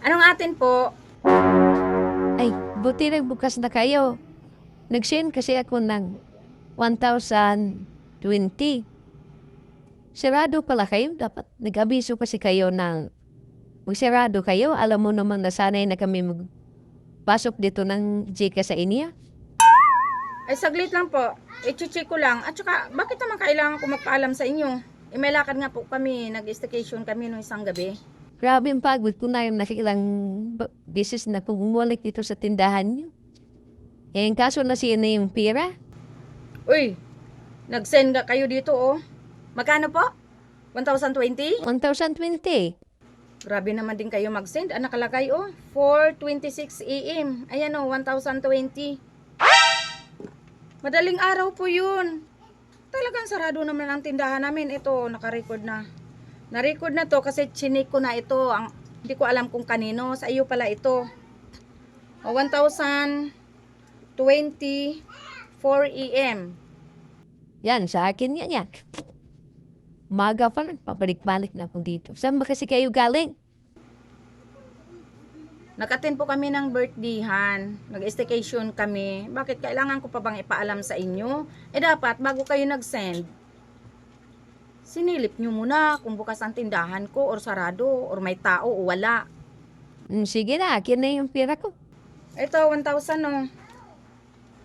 Anong atin po? Ay, buti nagbukas na kayo. Nag-send kasi ako ng 1,020. Sarado pala kayo. Dapat nag-abiso kasi kayo ng magsarado kayo. Alam mo naman na sanay na kami magpasok dito ng Gcash sa inyo. Ay, saglit lang po. I-check ko lang. At saka, bakit naman kailangan ko magpaalam sa inyo? May lakad nga po kami. Nag-staycation kami noong isang gabi. Grabe ang pagod ko na yung nakikilang beses na bumalik dito sa tindahan niyo. Eh, ang kaso na siya na yung pira. Uy, nag-send nga kayo dito, oh. Magkano po? 1,020? 1,020. Grabe naman din kayo mag-send. Ang nakalagay, oh. 4:26 AM. Ayan, oh. 1,020. Madaling araw po yun. Talagang sarado naman ang tindahan namin. Ito, naka-record na. Na-record na to kasi chinik ko na ito. Hindi ko alam kung kanino. Sa iyo pala ito. O, 1,020 4 AM. Yan, sa akin yan. Umaga pa lang, pabalik-balik na ako dito. Saan ba kasi kayo galing? Nag-attend po kami ng birthdayhan. Nag-staycation kami. Bakit kailangan ko pa bang ipaalam sa inyo? Eh dapat, bago kayo nag-send, sinilip nyo muna kung bukas ang tindahan ko or sarado or may tao o wala. Sige na, akin na yung pira ko. Ito, 1,000 oh.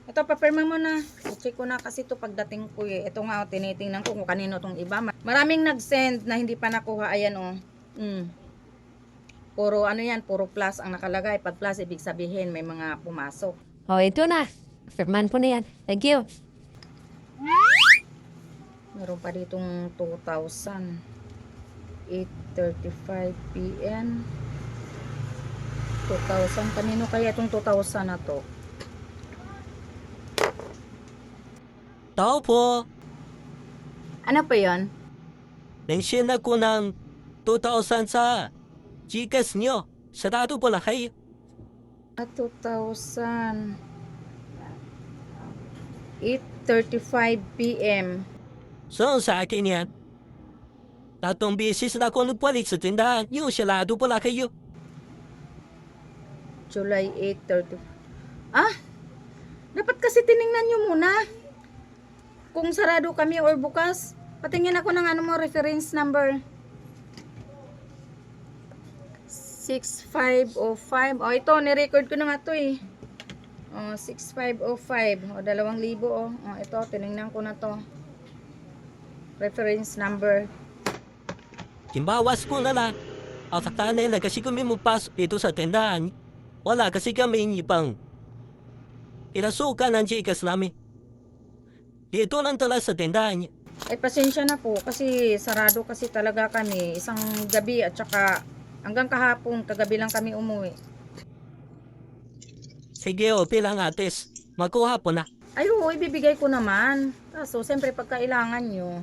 Ito, papirma mo na. I-check ko na kasi ito pagdating ko eh. Ito nga, oh, tinitingnan ko kung kanino tong iba. Maraming nag-send na hindi pa nakuha. Ayan oh. Puro ano yan, puro plus ang nakalagay. Pag plus, ibig sabihin may mga pumasok. O, ito na. Firman po na yan. Thank you. Meron pa ditong 2,000. 8:35 PM. 2,000. Kanino kaya itong 2,000 na to? Tao po, Ano pa yon? nag-send ako ng 2,000 sa Gcash nyo. Sarado pala kayo. 2,000. 8:35 PM. So, sa akin yan. Tatong beses na ako nagpalit sa tindahan. Yung sarado pala kayo. July 8:30. Ah, dapat kasi tiningnan nyo muna. Kung sarado kami or bukas. Patingin ako ng ano mo, reference number. 6505. O, ito, nirecord ko na nga to eh. O, 6505. O, 2,000 o. O, ito, tiningnan ko na to. Reference number. Kimbawas ko na lang. At sa kanila kasi kami magpasok dito sa tindahan. Wala kasi kami ibang inasukan ng Gcash namin. Dito lang talaga sa tindahan. Ay, pasensya na po kasi sarado kasi talaga kami isang gabi at saka hanggang kahapon, kagabi lang kami umuwi. Sige o, pilang ates. Magkuha po na. Ay, oo, ibibigay ko naman. Kaso, siyempre pag kailangan nyo,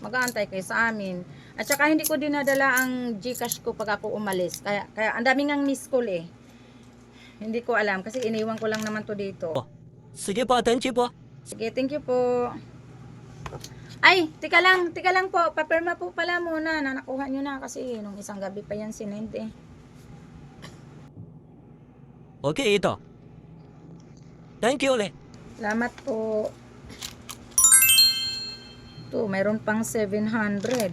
mag-aantay kayo sa amin. At saka hindi ko dinadala ang Gcash ko pag ako umalis. Kaya ang daming ang miss call eh. Hindi ko alam kasi iniwan ko lang naman to dito. Sige po, thank you po. Sige, thank you po. Ay, tika lang po. Papirma po pala muna na nakuha nyo na kasi nung isang gabi pa yan sinend eh. Okay, ito. Thank you ulit. Salamat po. Ito, mayroon pang 700.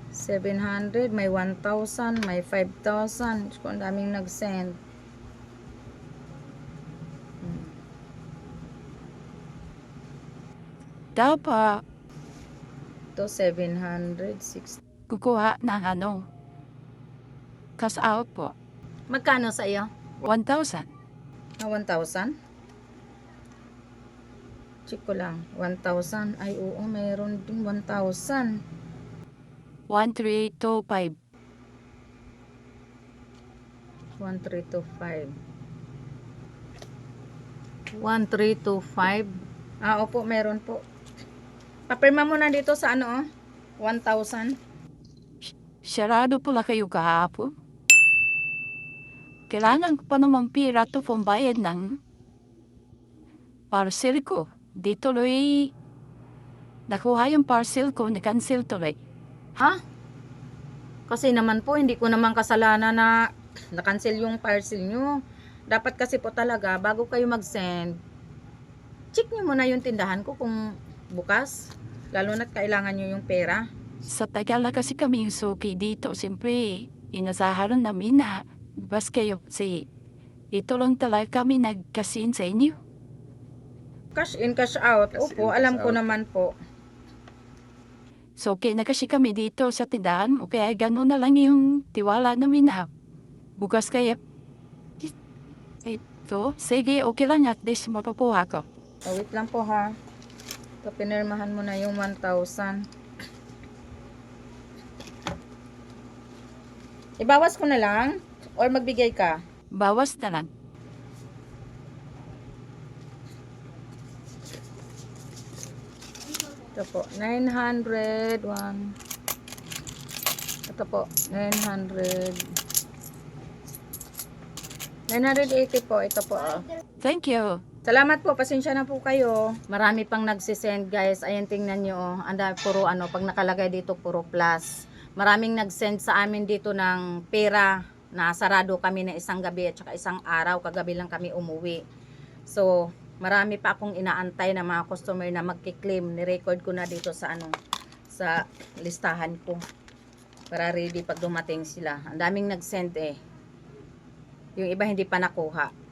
700, may 1,000, may 5,000. Diyos ko, ang daming nag-send. Daw pa Ito, 760. kukuha ng cash out po. Magkano sa iyo? 1,000. 1,000? Check ko lang. 1,000. Ay, oo, mayroon din 1,000. 1325. 1325. 1325. Ah, opo, meron po. Papirma mo na dito sa ano, 1,000. Sarado pala kayo kahapon. Kailangan ko pa naman pira to pambayad ng parcel ko. Di tuloy nakuha yung parcel ko, na-cancel tuloy. Ha? Kasi naman po, hindi ko naman kasalanan na na-cancel yung parcel nyo. Dapat kasi po talaga, bago kayo mag-send, check nyo muna yung tindahan ko kung bukas. Lalo na't kailangan nyo yung pera. Sa tagal na kasi kami yung suki dito, siyempre, inasaharan namin na bas kayo si ito lang talaga kami nagkasin sa inyo. Cash in, cash out. Cash Opo, in, alam cash ko out. naman po. So, okay na kasi kami dito sa tindahan, o kaya gano'n na lang yung tiwala namin na bukas kaya. Ito, sige, okay lang at least mapapuha ko. Oh, wait lang po ha. Ito, pinirmahan mo na yung 1,000. Ibawas ko na lang? Or magbigay ka? Bawas na lang. Ito po, 900. Ito po, 900. 980 po, ito po. Oh. Thank you. Salamat po, pasensya na po kayo. Marami pang nagsisend guys. Ayan, tingnan nyo. Oh. Anda, puro ano, pag nakalagay dito, puro plus. Maraming nagsend sa amin dito ng pera na sarado kami na isang gabi at saka isang araw. Kagabi lang kami umuwi. So, marami pa akong inaantay na mga customer na magki-claim. Ni-record ko na dito sa ano, sa listahan ko. Para ready pag dumating sila. Ang daming nagsend eh. Yung iba hindi pa nakuha.